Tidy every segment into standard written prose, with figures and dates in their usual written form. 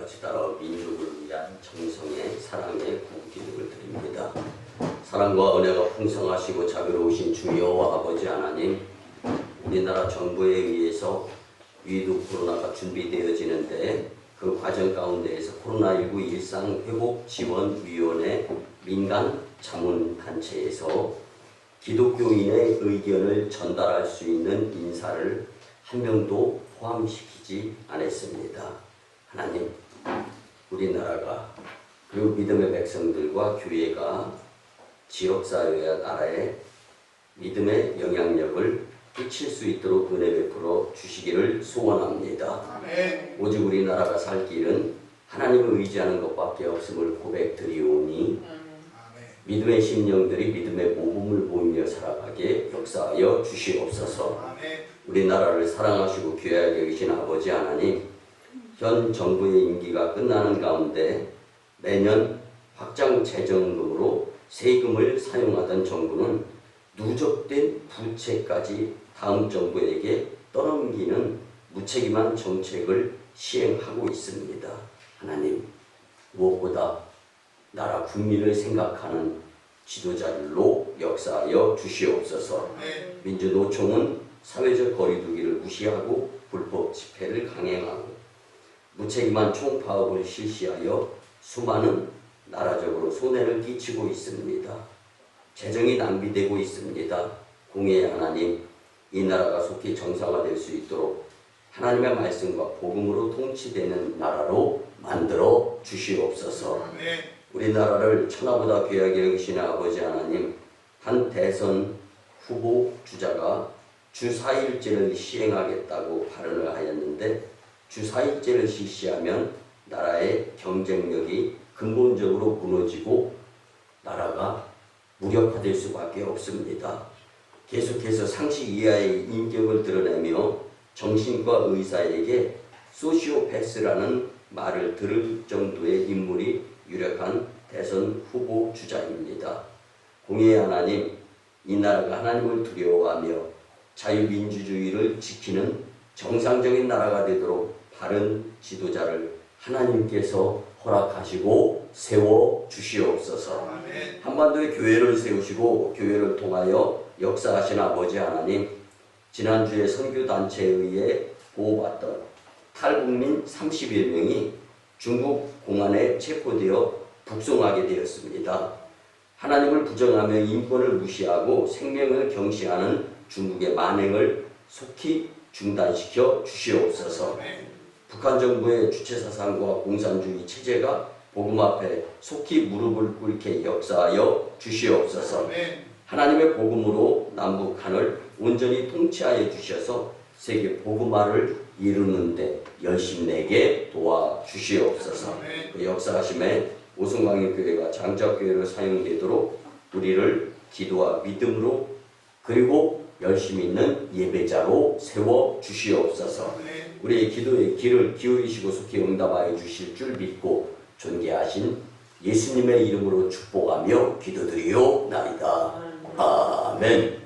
같이 따라 민족을 위한 정성의 사랑의 구기도를 드립니다. 사랑과 은혜가 풍성하시고 자비로우신 주 여호와 아버지 하나님, 우리나라 정부에 의해서 위드 코로나가 준비되어지는데 그 과정 가운데에서 코로나19 일상회복지원위원회 민간 자문단체에서 기독교인의 의견을 전달할 수 있는 인사를 한 명도 포함시키지 않았습니다. 하나님, 우리나라가 그리고 믿음의 백성들과 교회가 지역사회와 나라에 믿음의 영향력을 끼칠 수 있도록 은혜 베풀어 주시기를 소원합니다. 아멘. 오직 우리나라가 살 길은 하나님을 의지하는 것밖에 없음을 고백드리오니 믿음의 심령들이 믿음의 모범을 보이며 살아가게 역사하여 주시옵소서. 아멘. 우리나라를 사랑하시고 귀하게 여기신 아버지 하나님, 현 정부의 임기가 끝나는 가운데 매년 확장 재정금으로 세금을 사용하던 정부는 누적된 부채까지 다음 정부에게 떠넘기는 무책임한 정책을 시행하고 있습니다. 하나님, 무엇보다 나라 국민을 생각하는 지도자들로 역사하여 주시옵소서. 민주노총은 사회적 거리두기를 무시하고 불법 집회를 강행하고 무책임한 총파업을 실시하여 수많은 나라적으로 손해를 끼치고 있습니다. 재정이 낭비되고 있습니다. 공의의 하나님, 이 나라가 속히 정상화될 수 있도록 하나님의 말씀과 복음으로 통치되는 나라로 만들어 주시옵소서. 우리나라를 천하보다 귀하게 여기시는 아버지 하나님, 한 대선 후보 주자가 주 4일제를 시행하겠다고 발언을 하였는데 주 4일제를 실시하면 나라의 경쟁력이 근본적으로 무너지고 나라가 무력화될 수밖에 없습니다. 계속해서 상식 이하의 인격을 드러내며 정신과 의사에게 소시오패스라는 말을 들을 정도의 인물이 유력한 대선 후보 주자입니다. 공의의 하나님, 이 나라가 하나님을 두려워하며 자유민주주의를 지키는 정상적인 나라가 되도록 바른 지도자를 하나님께서 허락하시고 세워주시옵소서. 한반도에 교회를 세우시고 교회를 통하여 역사하신 아버지 하나님, 지난주에 선교단체에 의해 보호받던 탈북민 30여 명이 중국 공안에 체포되어 북송하게 되었습니다. 하나님을 부정하며 인권을 무시하고 생명을 경시하는 중국의 만행을 속히 중단시켜 주시옵소서. 북한 정부의 주체사상과 공산주의 체제가 복음 앞에 속히 무릎을 꿇게 역사하여 주시옵소서. 하나님의 복음으로 남북한을 온전히 통치하여 주셔서 세계 복음화를 이루는데 열심내게 도와주시옵소서. 그 역사하심에 오송광역교회가 장자교회로 사용되도록 우리를 기도와 믿음으로 그리고 열심히 있는 예배자로 세워주시옵소서. 우리의 기도에 귀를 기울이시고 속히 응답하여 주실 줄 믿고 존귀하신 예수님의 이름으로 축복하며 기도드리옵나이다. 아멘.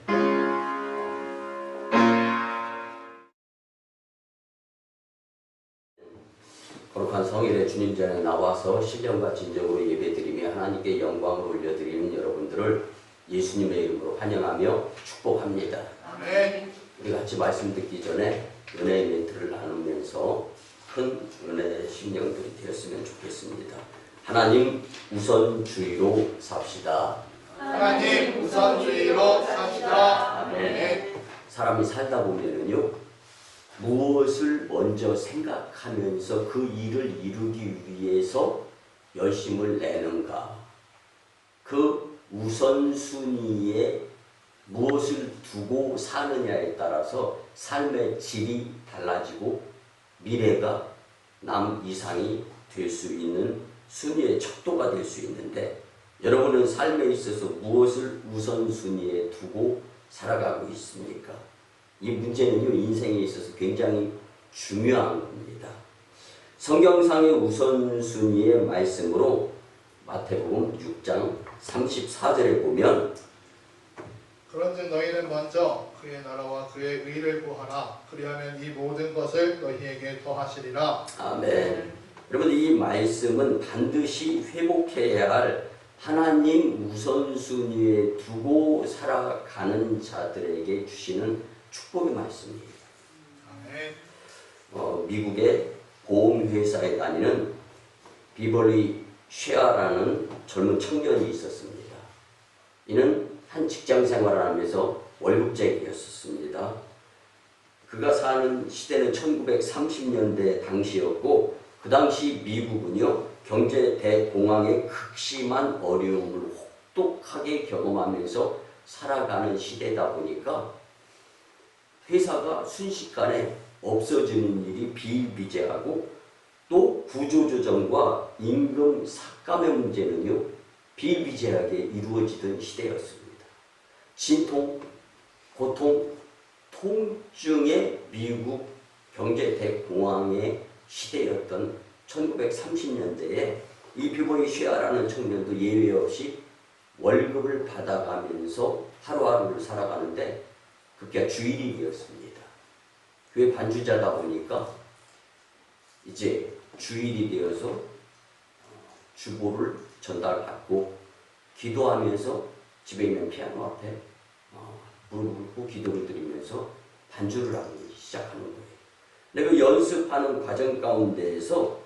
거룩한 성일의 주님 전에 나와서 신령과 진정으로 예배드리며 하나님께 영광을 올려드리는 여러분들을 예수님의 이름으로 환영하며 축복합니다. 아멘. 우리 같이 말씀 듣기 전에 은혜의 멘트를 나누면서 큰 은혜의 심령들이 되었으면 좋겠습니다. 하나님 우선주의로 삽시다. 하나님 우선주의로 삽시다. 아멘. 사람이 살다 보면은요, 무엇을 먼저 생각하면서 그 일을 이루기 위해서 열심을 내는가, 그 우선순위에 무엇을 두고 사느냐에 따라서 삶의 질이 달라지고 미래가 남 이상이 될 수 있는 순위의 척도가 될 수 있는데, 여러분은 삶에 있어서 무엇을 우선순위에 두고 살아가고 있습니까? 이 문제는요, 인생에 있어서 굉장히 중요한 겁니다. 성경상의 우선순위의 말씀으로 마태복음 6장 34절에 보면, 그런즉 너희는 먼저 그의 나라와 그의 의를 구하라. 그리하면 이 모든 것을 너희에게 더하시리라. 아멘. 여러분 이 말씀은 반드시 회복해야 할 하나님 우선순위에 두고 살아가는 자들에게 주시는 축복의 말씀이에요. 미국의 보험회사에 다니는 비벌리 쉐아라는 젊은 청년이 있었습니다. 이는 한 직장 생활을 하면서 월급쟁이였습니다. 그가 사는 시대는 1930년대 당시였고 그 당시 미국은요 경제 대공황의 극심한 어려움을 혹독하게 경험하면서 살아가는 시대다 보니까 회사가 순식간에 없어지는 일이 비일비재하고 또 구조조정과 임금 삭감의 문제는요 비일비재하게 이루어지던 시대였습니다. 진통, 고통, 통증의 미국 경제 대공황의 시대였던 1930년대에 이 비벌리 쉐아라는 청년도 예외 없이 월급을 받아가면서 하루하루를 살아가는데 그게 주일이었습니다. 교회 반주자다 보니까 이제 주일이 되어서 주보를 전달받고 기도하면서 집에 있는 피아노 앞에 무릎을 꿇고 기도를 드리면서 반주를 하기 시작하는 거예요. 내가 연습하는 과정 가운데에서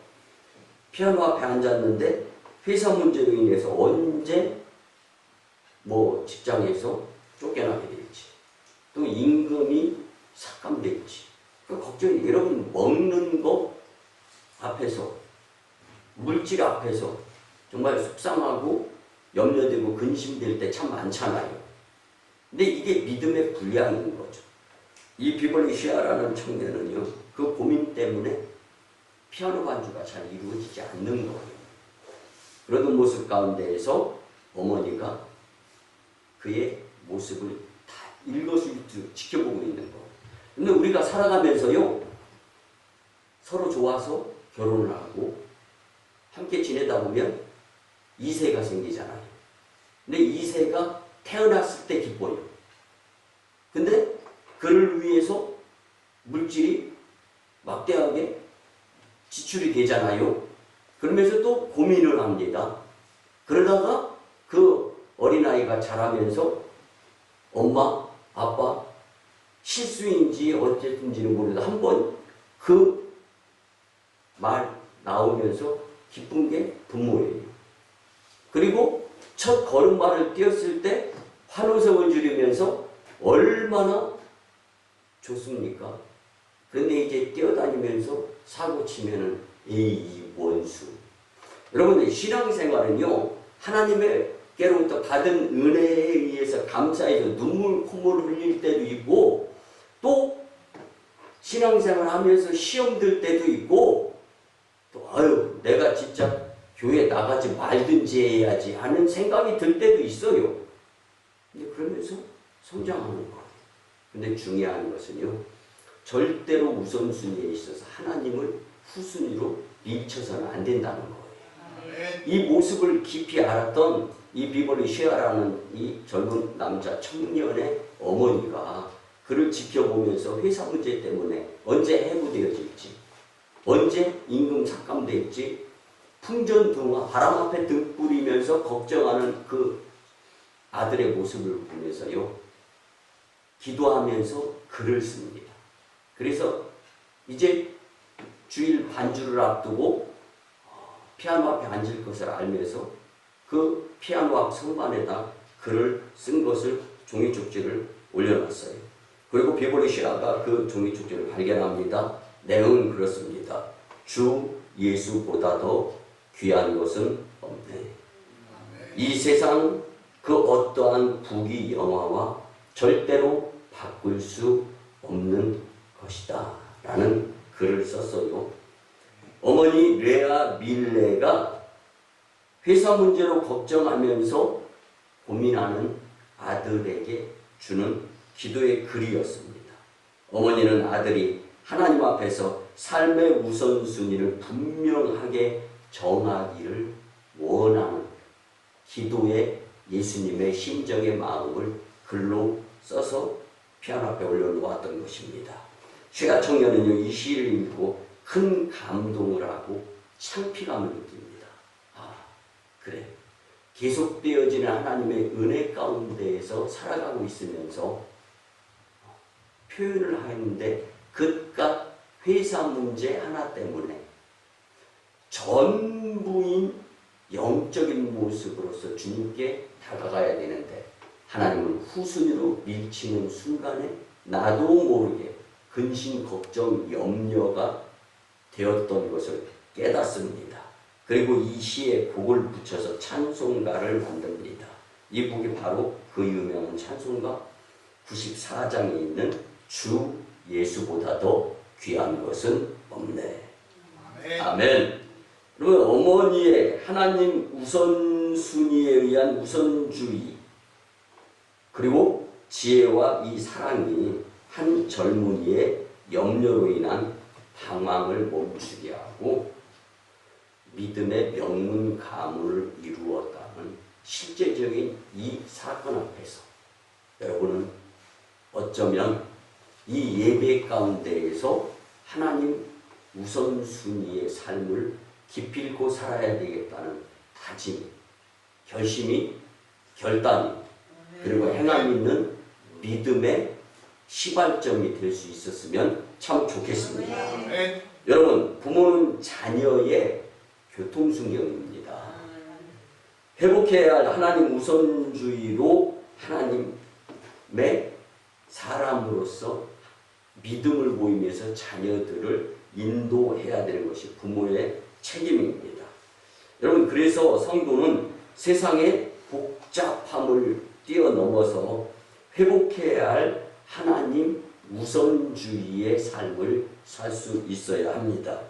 피아노 앞에 앉았는데 회사 문제로 인해서 언제 직장에서 쫓겨나게 될지 또 임금이 삭감될지 그 걱정이 여러분 먹는 거 앞에서 물질 앞에서 정말 속상하고 염려되고 근심될 때 참 많잖아요. 근데 이게 믿음의 불량인 거죠. 이 비벌리 쉐아라는 청년은요 그 고민 때문에 피아노 반주가 잘 이루어지지 않는 거예요. 그러던 모습 가운데에서 어머니가 그의 모습을 다 일거수일투 지켜보고 있는 거예요. 근데 우리가 살아가면서요 서로 좋아서 결혼을 하고 함께 지내다 보면 2세가 생기잖아요. 근데 2세가 태어났을 때 기뻐요. 근데 그를 위해서 물질이 막대하게 지출이 되잖아요. 그러면서 또 고민을 합니다. 그러다가 그 어린아이가 자라면서 엄마, 아빠 실수인지 어쨌든지는 모르겠는데 한번 그 말 나오면서 기쁜 게 부모예요. 그리고 첫 걸음마를 띄었을 때 환호성을 지르면서 얼마나 좋습니까? 그런데 이제 뛰어다니면서 사고 치면은 이 원수. 여러분들 신앙생활은요 하나님께로부터 받은 은혜에 의해서 감사해서 눈물 콧물 흘릴 때도 있고 또 신앙생활 하면서 시험 들 때도 있고 또 아유 내가 진짜 교회 나가지 말든지 해야지 하는 생각이 들 때도 있어요. 근데 그러면서 성장하는 거예요. 근데 중요한 것은요 절대로 우선순위에 있어서 하나님을 후순위로 밀쳐서는 안 된다는 거예요. 이 모습을 깊이 알았던 이 비벌리 쉐아라는 이 젊은 남자 청년의 어머니가 그를 지켜보면서 회사 문제 때문에 언제 해고되어질지 언제 임금 삭감될지 풍전등화 바람 앞에 등 뿌리면서 걱정하는 그 아들의 모습을 보면서요 기도하면서 글을 씁니다. 그래서 이제 주일 반주를 앞두고 피아노 앞에 앉을 것을 알면서 그 피아노 앞 성반에다 글을 쓴 것을 종이 쪽지를 올려놨어요. 그리고 비벌리 쉐아가 그 종이 쪽지를 발견합니다. 내용은 그렇습니다. 주 예수보다 더 귀한 것은 없네. 이 세상 그 어떠한 부귀 영화와 절대로 바꿀 수 없는 것이다 라는 글을 썼어요. 어머니 레아 밀레가 회사 문제로 걱정하면서 고민하는 아들에게 주는 기도의 글이었습니다. 어머니는 아들이 하나님 앞에서 삶의 우선순위를 분명하게 정하기를 원하는 기도의 예수님의 심정의 마음을 글로 써서 피아노 앞에 올려놓았던 것입니다. 쉐아 청년은요, 이 시를 읽고 큰 감동을 하고 창피감을 느낍니다. 아, 그래. 계속되어지는 하나님의 은혜 가운데에서 살아가고 있으면서 표현을 하는데 그깟 회사 문제 하나 때문에 전부인 영적인 모습으로서 주님께 다가가야 되는데 하나님은 후순위로 밀치는 순간에 나도 모르게 근심, 걱정, 염려가 되었던 것을 깨닫습니다. 그리고 이 시에 곡을 붙여서 찬송가를 만듭니다. 이 곡이 바로 그 유명한 찬송가 94장에 있는 주 예수보다 더 귀한 것은 없네. 아멘. 아멘. 그러면 어머니의 하나님 우선순위에 의한 우선주의 그리고 지혜와 이 사랑이 한 젊은이의 염려로 인한 방황을 멈추게 하고 믿음의 명문 가문을 이루었다는 실제적인 이 사건 앞에서 여러분은 어쩌면 이 예배 가운데에서 하나님 우선순위의 삶을 기필코 살아야 되겠다는 다짐, 결심이, 결단이 그리고 행함 있는 믿음의 시발점이 될 수 있었으면 참 좋겠습니다. 네. 여러분, 부모는 자녀의 교통순경입니다. 회복해야 할 하나님 우선주의로 하나님의 사람으로서 믿음을 보이면서 자녀들을 인도해야 되는 것이 부모의 책임입니다. 여러분, 그래서 성도는 세상의 복잡함을 뛰어넘어서 회복해야 할 하나님 우선주의의 삶을 살 수 있어야 합니다.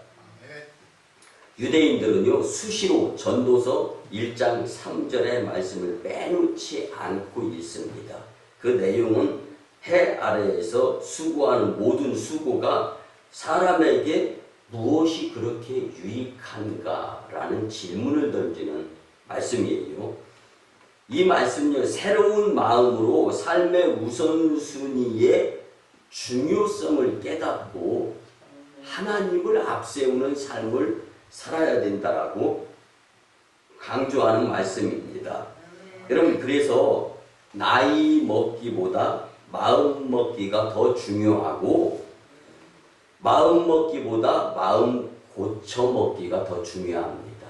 유대인들은요, 수시로 전도서 1장 3절의 말씀을 빼놓지 않고 읽습니다. 그 내용은 해 아래에서 수고하는 모든 수고가 사람에게 무엇이 그렇게 유익한가? 라는 질문을 던지는 말씀이에요. 이 말씀은요, 새로운 마음으로 삶의 우선순위의 중요성을 깨닫고 하나님을 앞세우는 삶을 살아야 된다라고 강조하는 말씀입니다. 여러분, 그래서 나이 먹기보다 마음 먹기가 더 중요하고 마음 먹기보다 마음 고쳐 먹기가 더 중요합니다.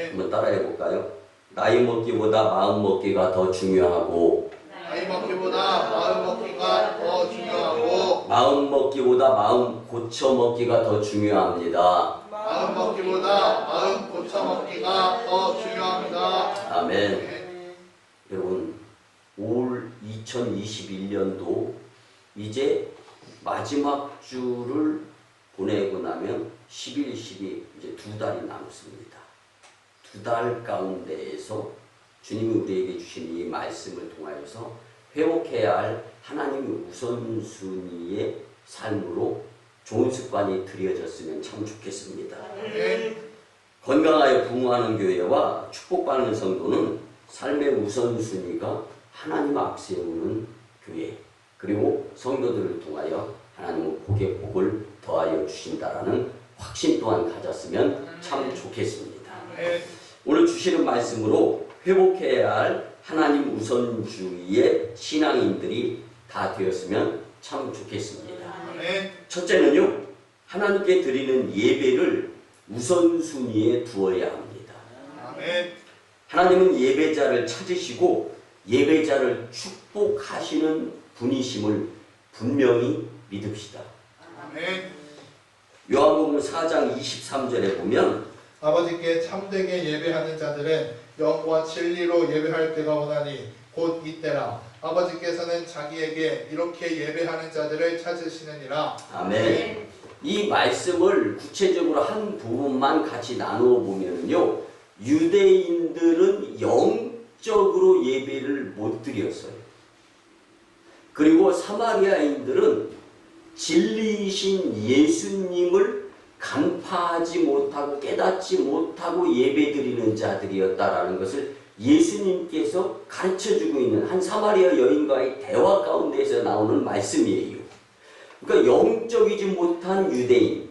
한번 따라해 볼까요? 나이 먹기보다 마음 먹기가 더 중요하고 나이 먹기보다 마음 먹기가 더 중요하고 마음 먹기보다 마음 고쳐 먹기가 더 중요합니다. 마음 먹기보다 마음 고쳐 먹기가 더 중요합니다. 아멘. 네. 여러분, 올 2021년도 이제 마지막 주를 보내고 나면 11, 12 이제 2달이 남습니다. 2달 가운데에서 주님이 우리에게 주신 이 말씀을 통하여서 회복해야 할 하나님의 우선순위의 삶으로 좋은 습관이 들여졌으면 참 좋겠습니다. 네. 건강하여 부흥하는 교회와 축복받는 성도는 삶의 우선순위가 하나님 앞세우는 교회 그리고 성도들을 통하여 하나님은 복의 복을 더하여 주신다라는 확신 또한 가졌으면 참 좋겠습니다. 네. 오늘 주시는 말씀으로 회복해야 할 하나님 우선주의의 신앙인들이 다 되었으면 참 좋겠습니다. 네. 첫째는요, 하나님께 드리는 예배를 우선순위에 두어야 합니다. 아멘. 하나님은 예배자를 찾으시고 예배자를 축복하시는 분이심을 분명히 믿읍시다. 아멘. 요한복음 4장 23절에 보면 아버지께 참되게 예배하는 자들은 영과 진리로 예배할 때가 오나니 곧 이때라. 아버지께서는 자기에게 이렇게 예배하는 자들을 찾으시느니라. 아멘. 이 말씀을 구체적으로 한 부분만 같이 나누어 보면요, 유대인들은 영적으로 예배를 못 드렸어요. 그리고 사마리아인들은 진리이신 예수님을 간파하지 못하고 깨닫지 못하고 예배드리는 자들이었다라는 것을 예수님께서 가르쳐주고 있는 한 사마리아 여인과의 대화 가운데서 나오는 말씀이에요. 그러니까 영적이지 못한 유대인,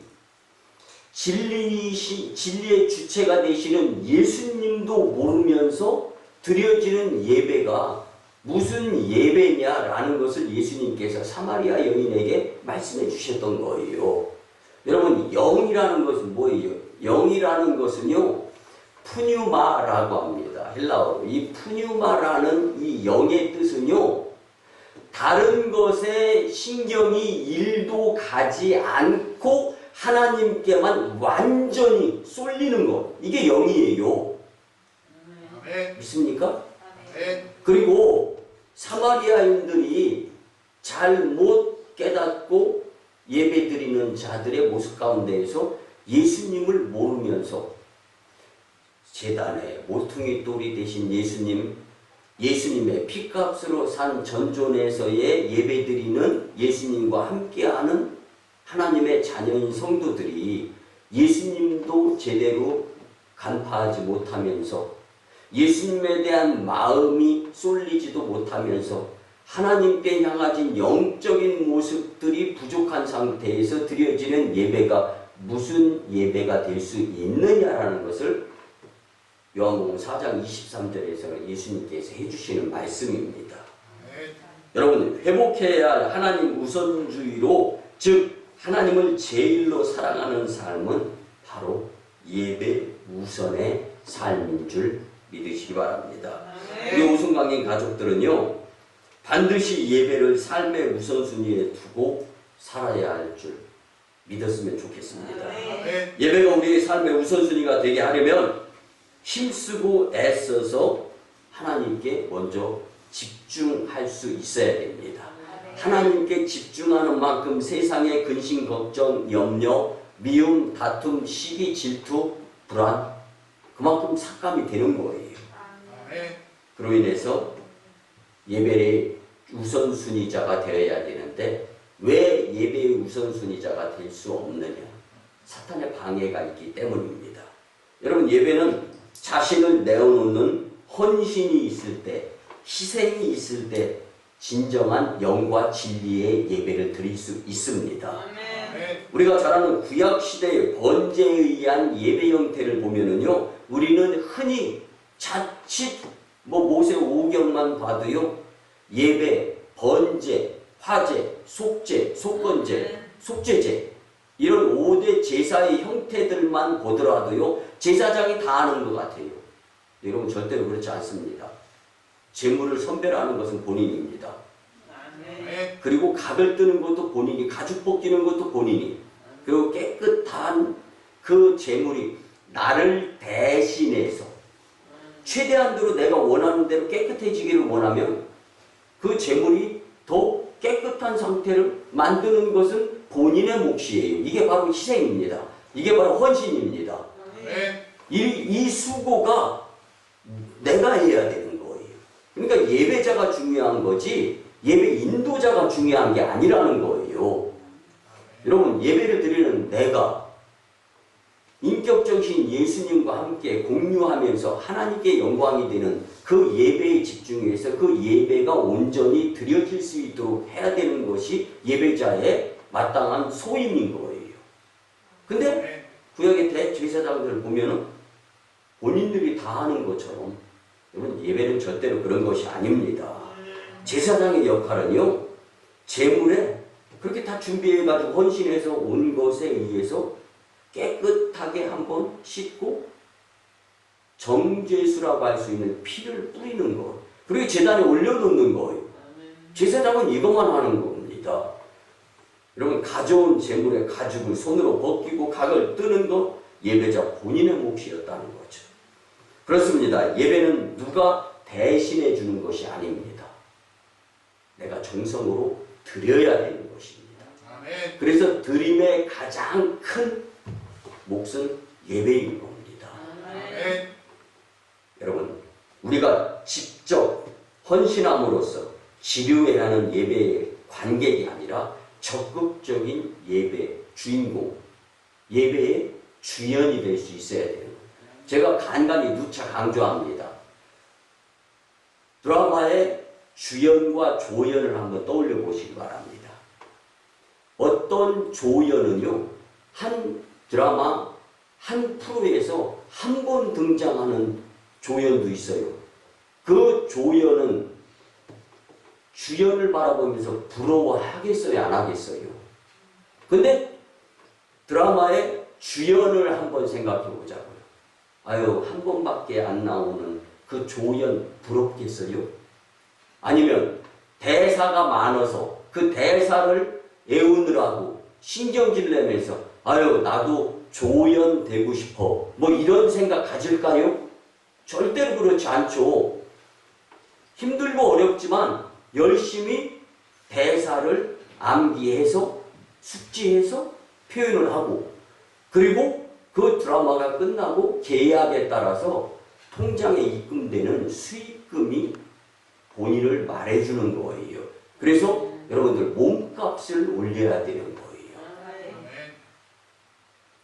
진리의 주체가 되시는 예수님도 모르면서 드려지는 예배가 무슨 예배냐라는 것을 예수님께서 사마리아 여인에게 말씀해 주셨던 거예요. 여러분, 영이라는 것은 뭐예요? 영이라는 것은요, 푸뉴마라고 합니다. 헬라어로. 이 푸뉴마라는 이 영의 뜻은요, 다른 것에 신경이 일도 가지 않고 하나님께만 완전히 쏠리는 것. 이게 영이에요. 믿습니까? 그리고 사마리아인들이 잘못 깨닫고 예배드리는 자들의 모습 가운데에서 예수님을 모르면서 제단에 모퉁이 돌이 되신 예수님의 피값으로 산 전존에서의 예배드리는 예수님과 함께하는 하나님의 자녀인 성도들이 예수님도 제대로 간파하지 못하면서 예수님에 대한 마음이 쏠리지도 못하면서 하나님께 향하진 영적인 모습들이 부족한 상태에서 드려지는 예배가 무슨 예배가 될 수 있느냐라는 것을 요한복음 4장 23절에서 예수님께서 해주시는 말씀입니다. 여러분, 회복해야 할 하나님 우선주의로, 즉 하나님을 제일로 사랑하는 삶은 바로 예배 우선의 삶인 줄 믿으시기 바랍니다. 우리 오순강인 가족들은요, 반드시 예배를 삶의 우선순위에 두고 살아야 할 줄 믿었으면 좋겠습니다. 예배가 우리의 삶의 우선순위가 되게 하려면 힘쓰고 애써서 하나님께 먼저 집중할 수 있어야 됩니다. 하나님께 집중하는 만큼 세상의 근심, 걱정, 염려, 미움, 다툼, 시기, 질투, 불안, 그만큼 삭감이 되는 거예요. 그로 인해서 예배의 우선순위자가 되어야 되는데 왜 예배의 우선순위자가 될 수 없느냐? 사탄의 방해가 있기 때문입니다. 여러분, 예배는 자신을 내어놓는 헌신이 있을 때, 희생이 있을 때 진정한 영과 진리의 예배를 드릴 수 있습니다. 우리가 잘 아는 구약시대의 번제에 의한 예배 형태를 보면은요, 우리는 흔히 자칫 모세 오경만 봐도요, 예배, 번제, 화제, 속제, 속건제, 속죄제, 이런 5대 제사의 형태들만 보더라도요, 제사장이 다 아는 것 같아요. 여러분, 절대로 그렇지 않습니다. 제물을 선별하는 것은 본인입니다. 그리고 각을 뜨는 것도 본인이, 가죽 벗기는 것도 본인이, 그리고 깨끗한 그 제물이 나를 대신해서 최대한도로 내가 원하는 대로 깨끗해지기를 원하면 그 제물이 더 깨끗한 상태를 만드는 것은 본인의 몫이에요. 이게 바로 희생입니다. 이게 바로 헌신입니다. 이 수고가 내가 해야 되는 거예요. 그러니까 예배자가 중요한 거지 예배 인도자가 중요한 게 아니라는 거예요. 여러분, 예배를 드리는 내가 인격적인 예수님과 함께 공유하면서 하나님께 영광이 되는 그 예배에 집중해서 그 예배가 온전히 드려질 수 있도록 해야 되는 것이 예배자의 마땅한 소임인 거예요. 근데 구약의 대제사장들을 보면은 본인들이 다 하는 것처럼, 여러분, 예배는 절대로 그런 것이 아닙니다. 제사장의 역할은요, 제물에 그렇게 다 준비해가지고 헌신해서 온 것에 의해서 깨끗하게 한번 씻고 정죄수라고 할 수 있는 피를 뿌리는 것, 그리고 제단에 올려놓는 거예요. 제사장은 이것만 하는 겁니다. 여러분, 가져온 제물의 가죽을 손으로 벗기고 각을 뜨는 것, 예배자 본인의 몫이었다는 거죠. 그렇습니다. 예배는 누가 대신해 주는 것이 아닙니다. 내가 정성으로 드려야 되는 것입니다. 그래서 드림의 가장 큰 몫은 예배인 겁니다. 여러분, 우리가 직접 헌신함으로써 지류해야 하는 예배의 관객이 아니라 적극적인 예배 주인공, 예배의 주연이 될 수 있어야 돼요. 제가 간간히 누차 강조합니다. 드라마의 주연과 조연을 한번 떠올려 보시기 바랍니다. 어떤 조연은요, 한 드라마 한 프로에서 한 번 등장하는 조연도 있어요. 그 조연은 주연을 바라보면서 부러워하겠어요? 안 하겠어요? 근데 드라마의 주연을 한번 생각해 보자고요. 아유, 한 번밖에 안 나오는 그 조연 부럽겠어요? 아니면 대사가 많아서 그 대사를 외우느라고 신경질 내면서 아유, 나도 조연 되고 싶어. 뭐 이런 생각 가질까요? 절대로 그렇지 않죠. 힘들고 어렵지만 열심히 대사를 암기해서 숙지해서 표현을 하고, 그리고 그 드라마가 끝나고 계약에 따라서 통장에 입금되는 수익금이 본인을 말해주는 거예요. 그래서 여러분들 몸값을 올려야 되는 거예요.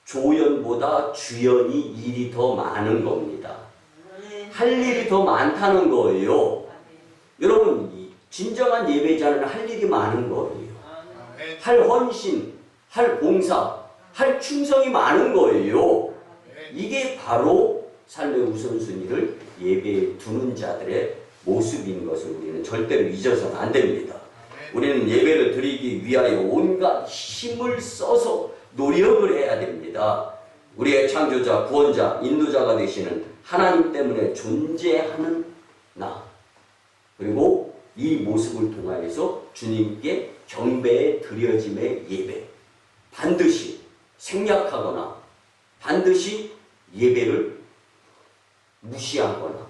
조연보다 주연이 일이 더 많은 겁니다. 할 일이 더 많다는 거예요. 여러분, 진정한 예배자는 할 일이 많은 거예요. 할 헌신, 할 봉사, 할 충성이 많은 거예요. 이게 바로 삶의 우선순위를 예배에 두는 자들의 모습인 것을 우리는 절대로 잊어서는 안 됩니다. 우리는 예배를 드리기 위하여 온갖 힘을 써서 노력을 해야 됩니다. 우리의 창조자, 구원자, 인도자가 되시는 하나님 때문에 존재하는 나, 그리고 이 모습을 통하여서 주님께 경배에 드려짐의 예배, 반드시 생략하거나 반드시 예배를 무시하거나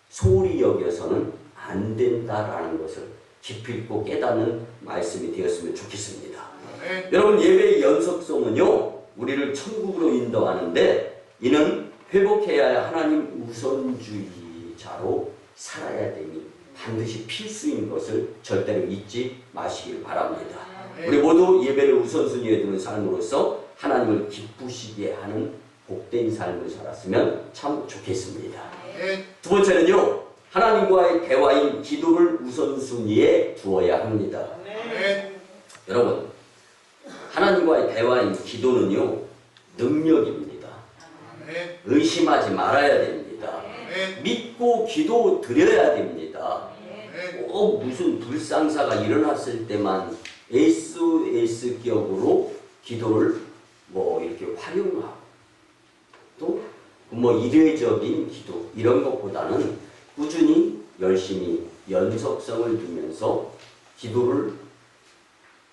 소홀히 여겨서는 안 된다라는 것을 기필코 깨닫는 말씀이 되었으면 좋겠습니다. 여러분, 예배의 연속성은요, 우리를 천국으로 인도하는데 이는 회복해야 할 하나님 우선주의자로 살아야 되니 반드시 필수인 것을 절대로 잊지 마시길 바랍니다. 우리 모두 예배를 우선순위에 두는 삶으로서 하나님을 기쁘시게 하는 복된 삶을 살았으면 참 좋겠습니다. 두 번째는요, 하나님과의 대화인 기도를 우선순위에 두어야 합니다. 여러분, 하나님과의 대화인 기도는요, 능력입니다. 의심하지 말아야 됩니다. 믿고 기도 드려야 됩니다. 무슨 불상사가 일어났을 때만 SOS격으로 기도를 뭐 이렇게 활용하고 또 뭐 이례적인 기도 이런 것보다는 꾸준히 열심히 연속성을 두면서 기도를,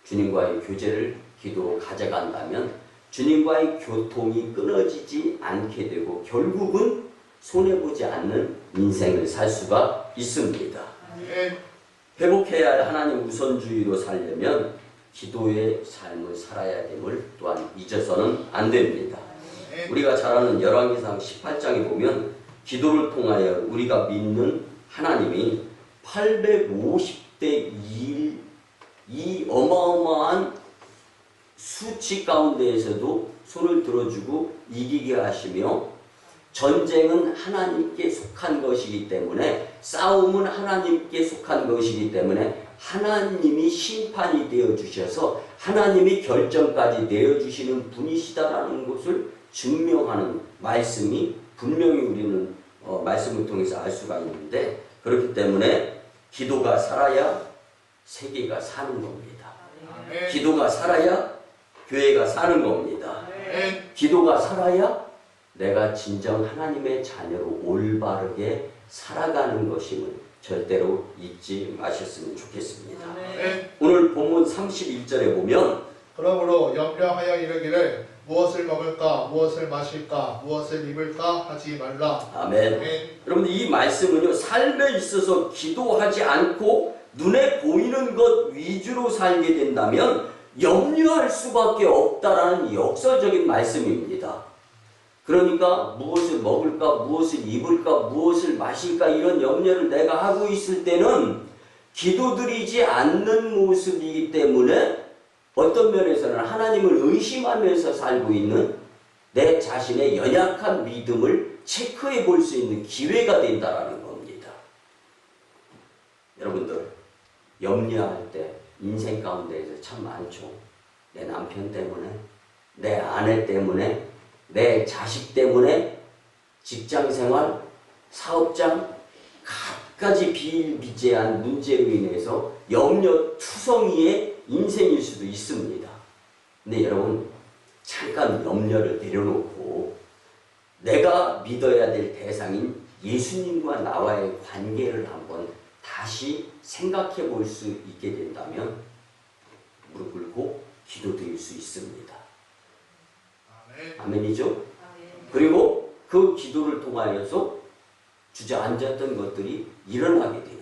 주님과의 교제를 기도로 가져간다면 주님과의 교통이 끊어지지 않게 되고 결국은 손해보지 않는 인생을 살 수가 있습니다. 회복해야 할 하나님 우선주의로 살려면 기도의 삶을 살아야 됨을 또한 잊어서는 안 됩니다. 우리가 잘 아는 열왕기상 18장에 보면 기도를 통하여 우리가 믿는 하나님이 850대 1, 이 어마어마한 수치 가운데에서도 손을 들어주고 이기게 하시며, 전쟁은 하나님께 속한 것이기 때문에, 싸움은 하나님께 속한 것이기 때문에 하나님이 심판이 되어주셔서 하나님이 결정까지 내어주시는 분이시다라는 것을 증명하는 말씀이 분명히 우리는 말씀을 통해서 알 수가 있는데, 그렇기 때문에 기도가 살아야 세계가 사는 겁니다. 기도가 살아야 교회가 사는 겁니다. 기도가 살아야 내가 진정 하나님의 자녀로 올바르게 살아가는 것임을 절대로 잊지 마셨으면 좋겠습니다. 오늘 본문 31절에 보면 그러므로 염려하여 이르기를 무엇을 먹을까, 무엇을 마실까, 무엇을 입을까 하지 말라. 아멘. 여러분들, 이 말씀은요, 삶에 있어서 기도하지 않고 눈에 보이는 것 위주로 살게 된다면 염려할 수밖에 없다라는 역설적인 말씀입니다. 그러니까 무엇을 먹을까, 무엇을 입을까, 무엇을 마실까 이런 염려를 내가 하고 있을 때는 기도드리지 않는 모습이기 때문에 어떤 면에서는 하나님을 의심하면서 살고 있는 내 자신의 연약한 믿음을 체크해 볼 수 있는 기회가 된다는 겁니다. 여러분들, 염려할 때 인생 가운데에서 참 많죠. 내 남편 때문에, 내 아내 때문에, 내 자식 때문에, 직장생활, 사업장, 갖가지 비일비재한 문제로 인해서 염려투성이의 인생일 수도 있습니다. 근데 여러분, 잠깐 염려를 내려놓고 내가 믿어야 될 대상인 예수님과 나와의 관계를 한번 다시 생각해 볼 수 있게 된다면 무릎 꿇고 기도드릴 수 있습니다. 아멘이죠? 그리고 그 기도를 통하여서 주저앉았던 것들이 일어나게 되는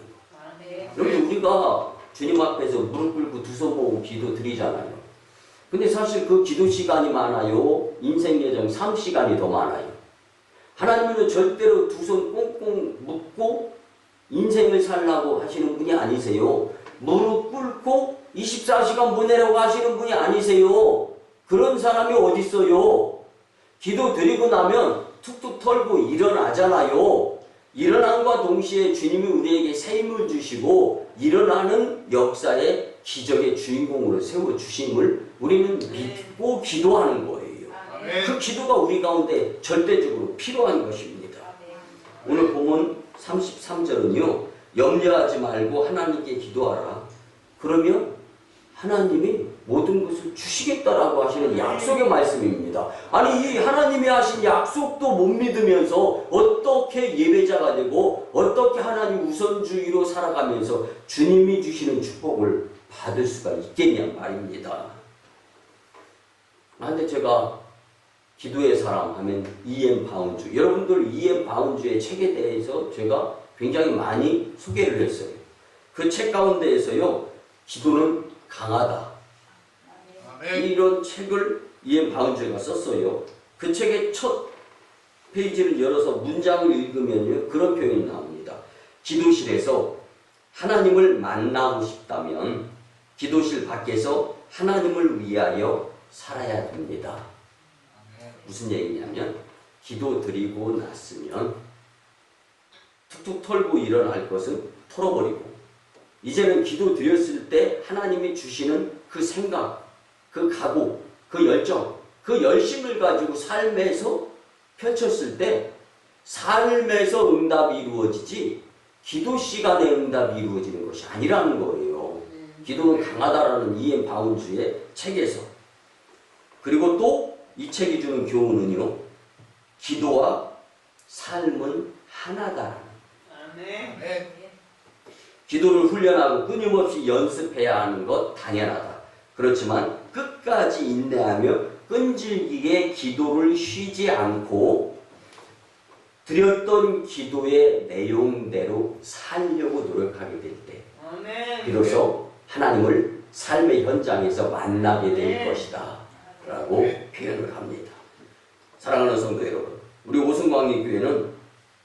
거예요. 여러분, 우리가 주님 앞에서 무릎 꿇고 두 손 모으고 기도 드리잖아요. 근데 사실 그 기도 시간이 많아요? 인생 예정 삶 시간이 더 많아요? 하나님은 절대로 두 손 꽁꽁 묶고 인생을 살라고 하시는 분이 아니세요. 무릎 꿇고 24시간 보내려고 하시는 분이 아니세요. 그런 사람이 어디 있어요? 기도 드리고 나면 툭툭 털고 일어나잖아요. 일어남과 동시에 주님이 우리에게 새 힘을 주시고 일어나는 역사의 기적의 주인공으로 세워주심을 우리는 믿고 기도하는 거예요. 그 기도가 우리 가운데 절대적으로 필요한 것입니다. 오늘 본문 33절은요. 염려하지 말고 하나님께 기도하라. 그러면 하나님이 모든 것을 주시겠다라고 하시는 약속의 말씀입니다. 아니, 이 하나님이 하신 약속도 못 믿으면서 어떻게 예배자가 되고 어떻게 하나님 우선주의로 살아가면서 주님이 주시는 축복을 받을 수가 있겠냐 말입니다. 그런데 제가 기도의 사람 하면 E.M. 바운주, 여러분들 E.M. 바운주의 책에 대해서 제가 굉장히 많이 소개를 했어요. 그 책 가운데에서요, 기도는 강하다. 이런 책을 E.M. 바운주가 썼어요. 그 책의 첫 페이지를 열어서 문장을 읽으면요, 그런 표현이 나옵니다. 기도실에서 하나님을 만나고 싶다면 기도실 밖에서 하나님을 위하여 살아야 됩니다. 무슨 얘기냐면, 기도 드리고 났으면 툭툭 털고 일어날 것은 털어버리고, 이제는 기도 드렸을 때 하나님이 주시는 그 생각, 그 각오, 그 열정, 그 열심을 가지고 삶에서 펼쳤을 때 삶에서 응답이 이루어지지 기도 시간에 응답이 이루어지는 것이 아니라는 거예요. 기도는 강하다라는 E.M. 바운주의 책에서. 그리고 또 이 책이 주는 교훈은요, 기도와 삶은 하나다라는. 기도를 훈련하고 끊임없이 연습해야 하는 것 당연하다. 그렇지만 끝까지 인내하며 끈질기게 기도를 쉬지 않고 드렸던 기도의 내용대로 살려고 노력하게 될 때 비로소 하나님을 삶의 현장에서 만나게 될 것이다 라고 표현을 합니다. 사랑하는 성도 여러분, 우리 오순광리교회는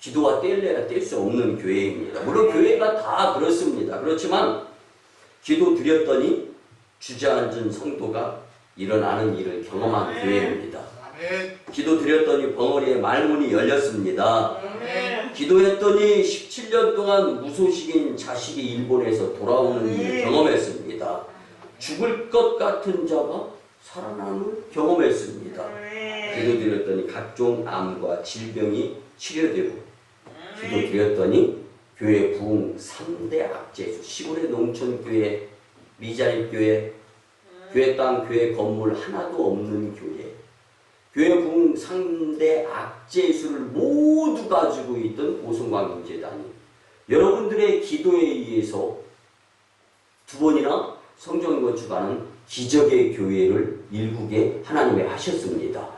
기도와 뗄래야 뗄 수 없는 교회입니다. 물론 교회가 다 그렇습니다. 그렇지만 기도 드렸더니 주저앉은 성도가 일어나는 일을 경험한 교회입니다. 기도 드렸더니 벙어리에 말문이 열렸습니다. 기도했더니 17년 동안 무소식인 자식이 일본에서 돌아오는 일을 경험했습니다. 죽을 것 같은 자가 살아남을 경험했습니다. 기도드렸더니 각종 암과 질병이 치료되고, 기도드렸더니 교회 부흥 3대 악재수, 시골의 농촌교회, 미자립교회, 교회 땅, 교회 건물 하나도 없는 교회, 교회 부흥 3대 악재수를 모두 가지고 있던 오순광림재단이 여러분들의 기도에 의해서 2번이나 성전 건축하는 기적의 교회를 일국에 하나님이 하셨습니다.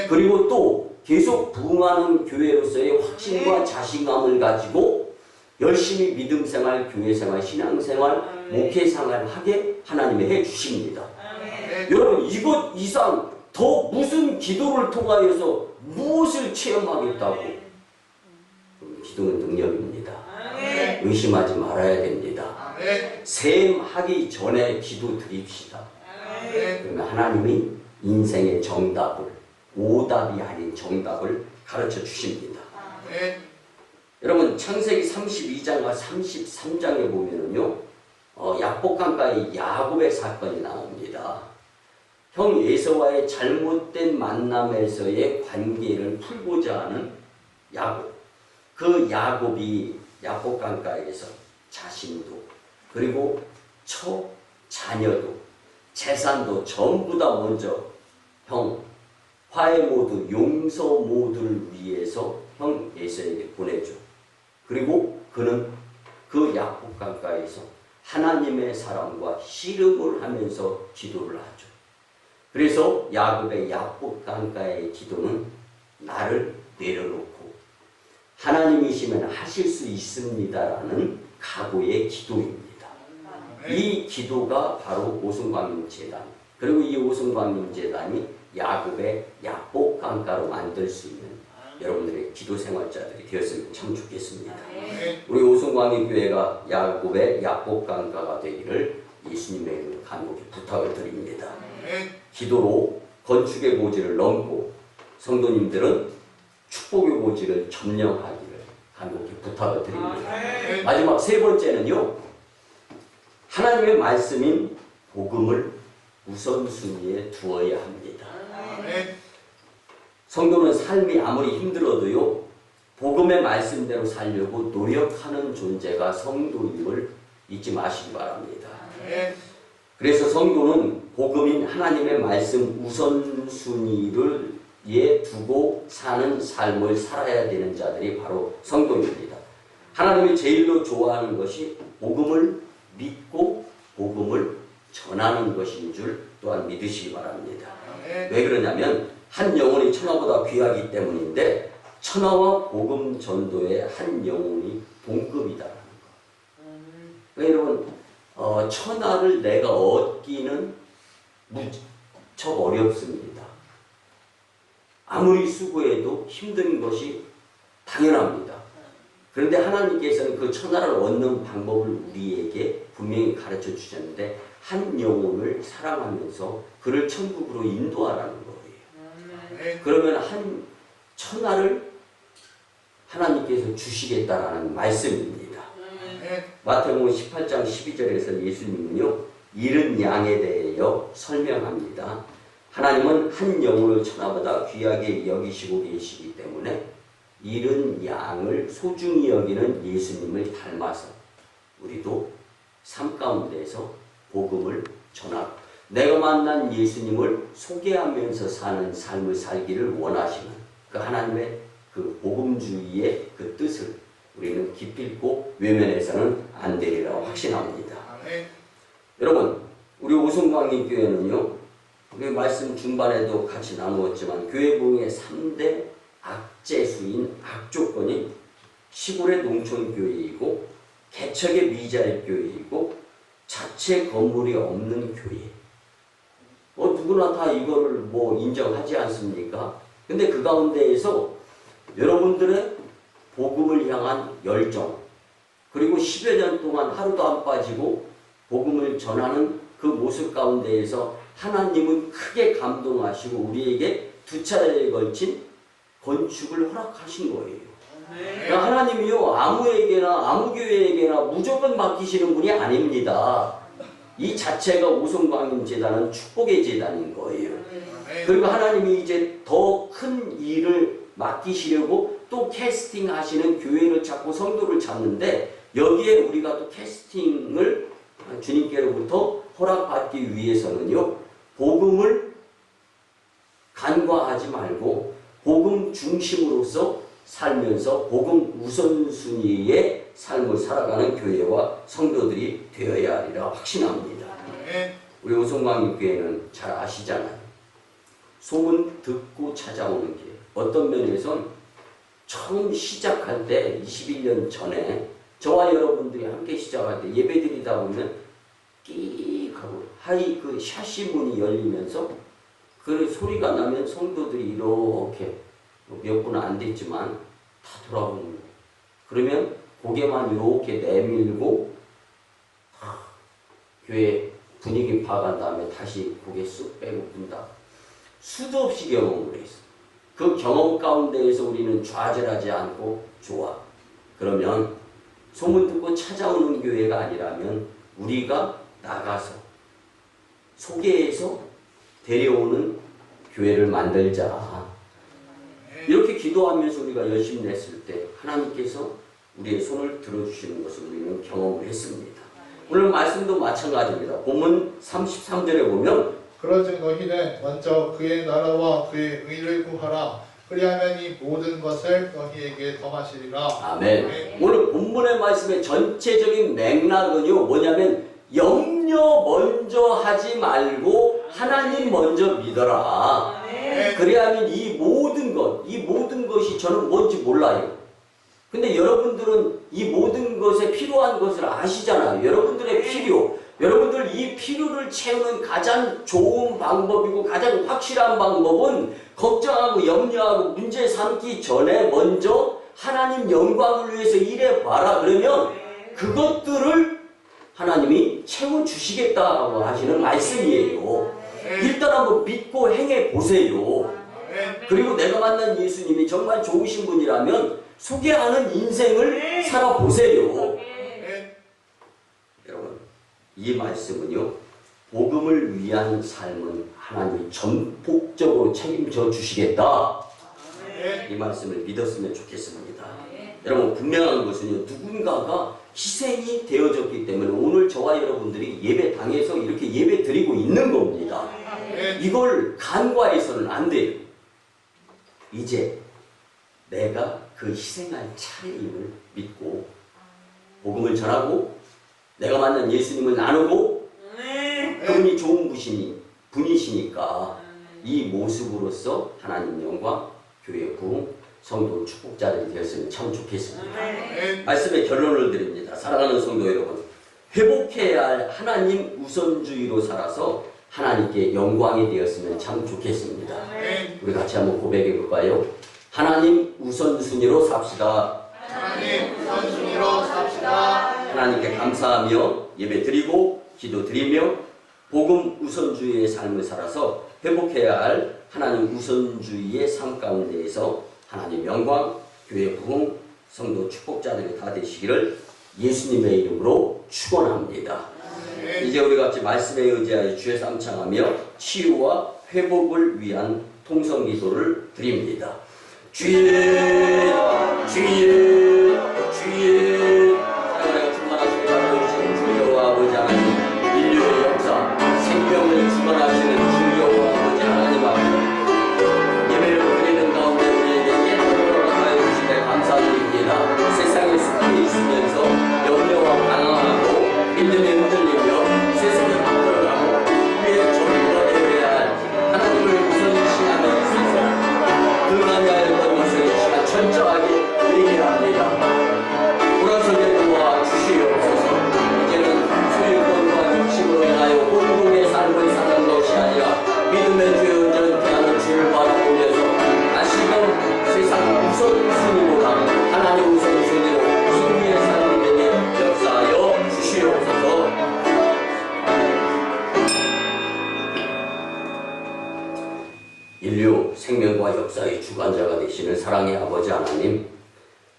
그리고 또 계속 부흥하는 교회로서의 확신과 자신감을 가지고 열심히 믿음생활, 교회생활, 신앙생활, 목회생활 하게 하나님이 해주십니다. 여러분, 이것 이상 더 무슨 기도를 통하여서 무엇을 체험하겠다고? 기도는 능력입니다. 의심하지 말아야 됩니다. 셈하기 전에 기도 드립시다. 그러면 하나님이 인생의 정답을, 오답이 아닌 정답을 가르쳐 주십니다. 여러분, 창세기 32장과 33장에 보면은요, 약복강가의 야곱의 사건이 나옵니다. 형 에서와의 잘못된 만남에서의 관계를 풀고자 하는 야곱. 그 야곱이 야복강가에서 자신도 그리고 자녀도 재산도 전부 다 먼저 형 화해 모드 용서 모드를 위해서 형 에서에게 보내줘. 그리고 그는 그 야복강가에서 하나님의 사랑과 씨름을 하면서 기도를 하죠. 그래서 야곱의 야복강가의 기도는 나를 내려놓고 하나님이시면 하실 수 있습니다라는 각오의 기도입니다. 이 기도가 바로 오순광림재단, 그리고 이 오순광림재단이 야곱의 야복강가로 만들 수 있는 여러분들의 기도 생활자들이 되었으면 참 좋겠습니다. 우리 오순광림교회가 야곱의 야복강가가 되기를 예수님의 이름으로 간곡히 부탁을 드립니다. 기도로 건축의 고지를 넘고 성도님들은 축복의 고지를 점령하기를 간곡히 부탁을 드립니다. 마지막 세 번째는요. 하나님의 말씀인 복음을 우선순위에 두어야 합니다. 성도는 삶이 아무리 힘들어도요. 복음의 말씀대로 살려고 노력하는 존재가 성도임을 잊지 마시기 바랍니다. 그래서 성도는 복음인 하나님의 말씀 우선순위를 두고 사는 삶을 살아야 되는 자들이 바로 성도입니다. 하나님이 제일로 좋아하는 것이 복음을 믿고 복음을 전하는 것인 줄 또한 믿으시기 바랍니다. 왜 그러냐면 한 영혼이 천하보다 귀하기 때문인데 천하와 복음 전도의 한 영혼이 동급이다라는 거. 그러니까 여러분 천하를 내가 얻기는 무척 어렵습니다. 아무리 수고해도 힘든 것이 당연합니다. 그런데 하나님께서는 그 천하를 얻는 방법을 우리에게 분명히 가르쳐 주셨는데 한 영혼을 사랑하면서 그를 천국으로 인도하라는 거예요. 그러면 한 천하를 하나님께서 주시겠다라는 말씀입니다. 마태복음 18장 12절에서 예수님은요. 잃은 양에 대하여 설명합니다. 하나님은 한 영혼을 천하보다 귀하게 여기시고 계시기 때문에 잃은 양을 소중히 여기는 예수님을 닮아서 우리도 삶 가운데서 복음을 전하고 내가 만난 예수님을 소개하면서 사는 삶을 살기를 원하시는 그 하나님의 그 복음주의의 그 뜻을 우리는 기필코 외면해서는 안 되리라고 확신합니다. 여러분 우리 오순광림교회는요. 우리 말씀 중반에도 같이 나누었지만 교회 부흥의 3대 악재수인 악조건이 시골의 농촌교회이고 개척의 미자립교회이고 자체 건물이 없는 교회. 누구나 다 이거를 인정하지 않습니까? 근데 그 가운데에서 여러분들의 복음을 향한 열정 그리고 10여 년 동안 하루도 안 빠지고 복음을 전하는 그 모습 가운데에서 하나님은 크게 감동하시고 우리에게 두 차례에 걸친 건축을 허락하신 거예요. 그러니까 하나님이요 아무에게나 아무 교회에게나 무조건 맡기시는 분이 아닙니다. 이 자체가 오순광림재단은 축복의 재단인 거예요. 그리고 하나님이 이제 더 큰 일을 맡기시려고 또 캐스팅하시는 교회를 찾고 성도를 찾는데 여기에 우리가 또 캐스팅을 주님께로부터 허락받기 위해서는요. 복음을 간과하지 말고 복음 중심으로서 살면서 복음 우선순위의 삶을 살아가는 교회와 성도들이 되어야 하리라 확신합니다. 우리 오순광림교회는 잘 아시잖아요. 소문 듣고 찾아오는 길. 어떤 면에선 처음 시작할 때 21년 전에 저와 여러분들이 함께 시작할 때 예배드리다 보면 끼익 하고 그 샤시 문이 열리면서 그 소리가 나면 성도들이 이렇게 몇 분 안 됐지만 다 돌아보는 거예요. 그러면 고개만 이렇게 내밀고 교회 분위기 파악한 다음에 다시 고개 쑥 빼고 푼다. 수도 없이 경험을 했어. 그 경험 가운데에서 우리는 좌절하지 않고 좋아. 그러면 소문 듣고 찾아오는 교회가 아니라면 우리가 나가서 소개해서 데려오는 교회를 만들자. 이렇게 기도하면서 우리가 열심히 냈을 때 하나님께서 우리의 손을 들어주시는 것을 우리는 경험을 했습니다. 오늘 말씀도 마찬가지입니다. 본문 33절에 보면 그러즉 너희는 먼저 그의 나라와 그의 의를 구하라. 그리하면 이 모든 것을 너희에게 더하시리라. 아멘. 오늘 본문의 말씀의 전체적인 맥락은요 뭐냐면 염려 먼저 하지 말고 하나님 먼저 믿어라. 그래야면 이 모든 것이 저는 뭔지 몰라요. 근데 여러분들은 이 모든 것에 필요한 것을 아시잖아요. 여러분들의 필요, 여러분들 이 필요를 채우는 가장 좋은 방법이고 가장 확실한 방법은 걱정하고 염려하고 문제 삼기 전에 먼저 하나님 영광을 위해서 일해봐라. 그러면 그것들을 하나님이 채워주시겠다고 하시는 말씀이에요. 일단 한번 믿고 행해보세요. 그리고 내가 만난 예수님이 정말 좋으신 분이라면 소개하는 인생을 살아보세요. 여러분, 이 말씀은요, 복음을 위한 삶은 하나님이 전폭적으로 책임져 주시겠다. 이 말씀을 믿었으면 좋겠습니다. 여러분, 분명한 것은요, 누군가가 희생이 되어졌기 때문에 오늘 저와 여러분들이 예배당에서 이렇게 예배 드리고 있는 겁니다. 이걸 간과해서는 안 돼요. 이제 내가 그 희생할 차례임을 믿고 복음을 전하고 내가 만난 예수님을 나누고 그분이 좋은 분이시니까 이 모습으로서 하나님 영광, 교회 부흥, 성도 축복자들이 되었으면 참 좋겠습니다. 말씀의 결론을 드립니다. 사랑하는 성도 여러분, 회복해야 할 하나님 우선주의로 살아서 하나님께 영광이 되었으면 참 좋겠습니다. 우리 같이 한번 고백해 볼까요? 하나님 우선순위로 삽시다. 하나님 우선순위로 삽시다. 하나님께 감사하며 예배 드리고 기도 드리며 복음 우선주의의 삶을 살아서 회복해야 할 하나님 우선주의의 삶 가운데에서 하나님 영광, 교회 부흥, 성도 축복자들이 다 되시기를 예수님의 이름으로 축원합니다. 이제 우리 같이 말씀에 의지하여 주의 삼창하며 치유와 회복을 위한 통성기도를 드립니다. 주의 사랑과 충만하시고 가르쳐주시는 주여와 아버지 하나님, 인류의 역사 생명을 주관하시는 주여와 아버지 하나님 앞에 예배를 드리는 가운데 우리에게 깨달음을 하여 주시되 감사드립니다. 세상에 속해 있으면서 염려와 방황하고 믿음에 흔들리며 세상에 흔들어가고 우리의 전부가 되어야 할 하나님을 우선시하는 세상 등하게 하였던 것을 시간 철저하게 회개합니다. 돌아서게 도와 주시옵소서. 이제는 소유권과 욕심으로 인하여 혼동의 삶을 사는 것이 아니라 믿음의 주에 온전케 하는 주를 바라보면서 다시금 세상 우선순위보다 하나님 우선순위로 승리의 삶이 되게 역사하여 주시옵소서. 인류 생명과 역사의 주관자가 되시는 사랑의 아버지 하나님,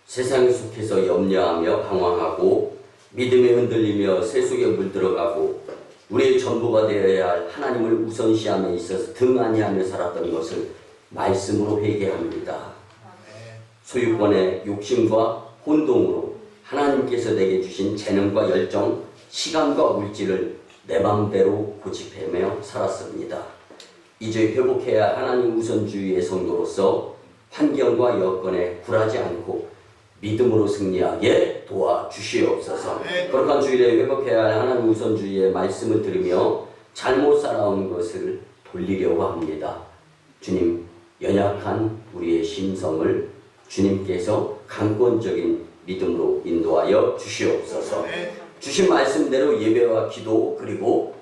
세상에 속해서 염려하며 방황하고 믿음에 흔들리며 세속에 물들어가고 우리의 전부가 되어야 할 하나님을 우선시함에 있어서 등한히하며 살았던 것을 말씀으로 회개합니다. 소유권의 욕심과 혼동으로 하나님께서 내게 주신 재능과 열정, 시간과 물질을 내 맘대로 고집하며 살았습니다. 이제 회복해야 할 하나님 우선주의의 성도로서 환경과 여건에 굴하지 않고 믿음으로 승리하게 도와주시옵소서. 거룩한 주일에 회복해야 할 하나님 우선주의의 말씀을 들으며 잘못 살아온 것을 돌리려고 합니다. 주님, 연약한 우리의 심성을 주님께서 강권적인 믿음으로 인도하여 주시옵소서. 주신 말씀대로 예배와 기도 그리고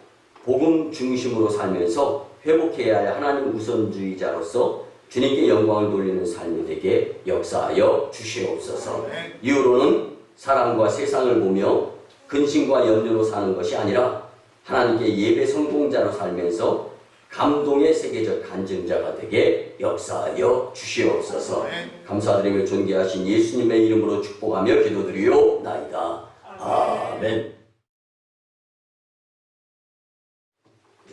복음 중심으로 살면서 회복해야 할 하나님 우선주의자로서 주님께 영광을 돌리는 삶이 되게 역사하여 주시옵소서. 이후로는 사람과 세상을 보며 근심과 염려로 사는 것이 아니라 하나님께 예배 성공자로 살면서 감동의 세계적 간증자가 되게 역사하여 주시옵소서. 감사드리며 존귀하신 예수님의 이름으로 축복하며 기도드리옵나이다. 아멘.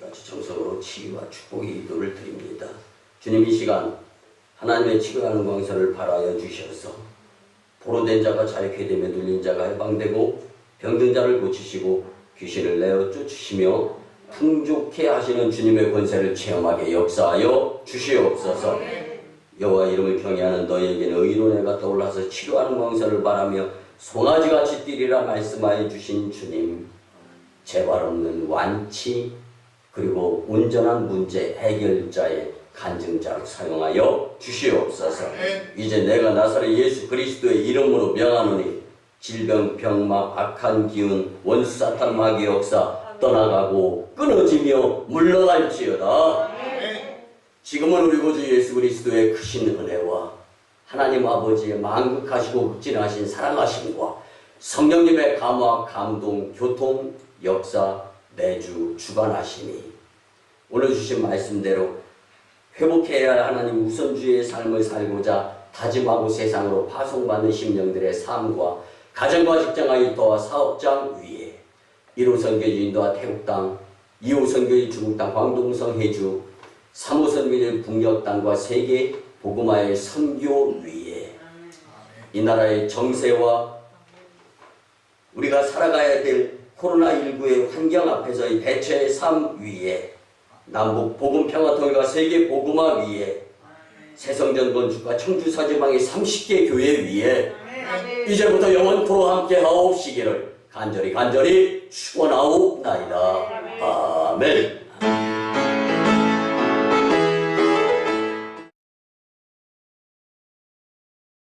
같이 정성으로 치유와 축복의 기도를 드립니다. 주님, 이 시간 하나님의 치유하는 광선을 발하여 주셔서 포로된 자가 자유케 되며 눌린 자가 해방되고 병든 자를 고치시고 귀신을 내어 쫓으시며 풍족해 하시는 주님의 권세를 체험하게 역사하여 주시옵소서. 여호와 이름을 경외하는 너희에게는 의로 내가 떠올라서 치료하는 광선을 바라며 송아지같이 뛰리라 말씀하여 주신 주님, 재발 없는 완치 그리고 온전한 문제 해결자의 간증자로 사용하여 주시옵소서. 이제 내가 나사렛 예수 그리스도의 이름으로 명하노니 질병, 병막, 악한 기운, 원수 사탄 마귀 역사 떠나가고 끊어지며 물러갈지어다. 지금은 우리 구주 예수 그리스도의 크신 은혜와 하나님 아버지의 만극하시고 극진하신 사랑하심과 성령님의 감화, 감동, 교통, 역사 매주 주관하시니 오늘 주신 말씀대로 회복해야 할 하나님 우선주의의 삶을 살고자 다짐하고 세상으로 파송받는 심령들의 삶과 가정과 직장과 일터와 사업장 위에 1호 선교지 인도와 태국 땅, 2호 선교지 중국 땅, 광동성 해주, 3호 선교지 북녘 땅과 세계 복음화의 선교 위에 이 나라의 정세와 우리가 살아가야 될 코로나19의 환경 앞에서의 대처의 삶 위에 남북 복음 평화통일과 세계 복음화 위에 새성전 건축과 청주 사지방의 30개 교회 위에 이제부터 영원토록 함께 하옵시기를 간절히 축원하옵나이다. 아멘.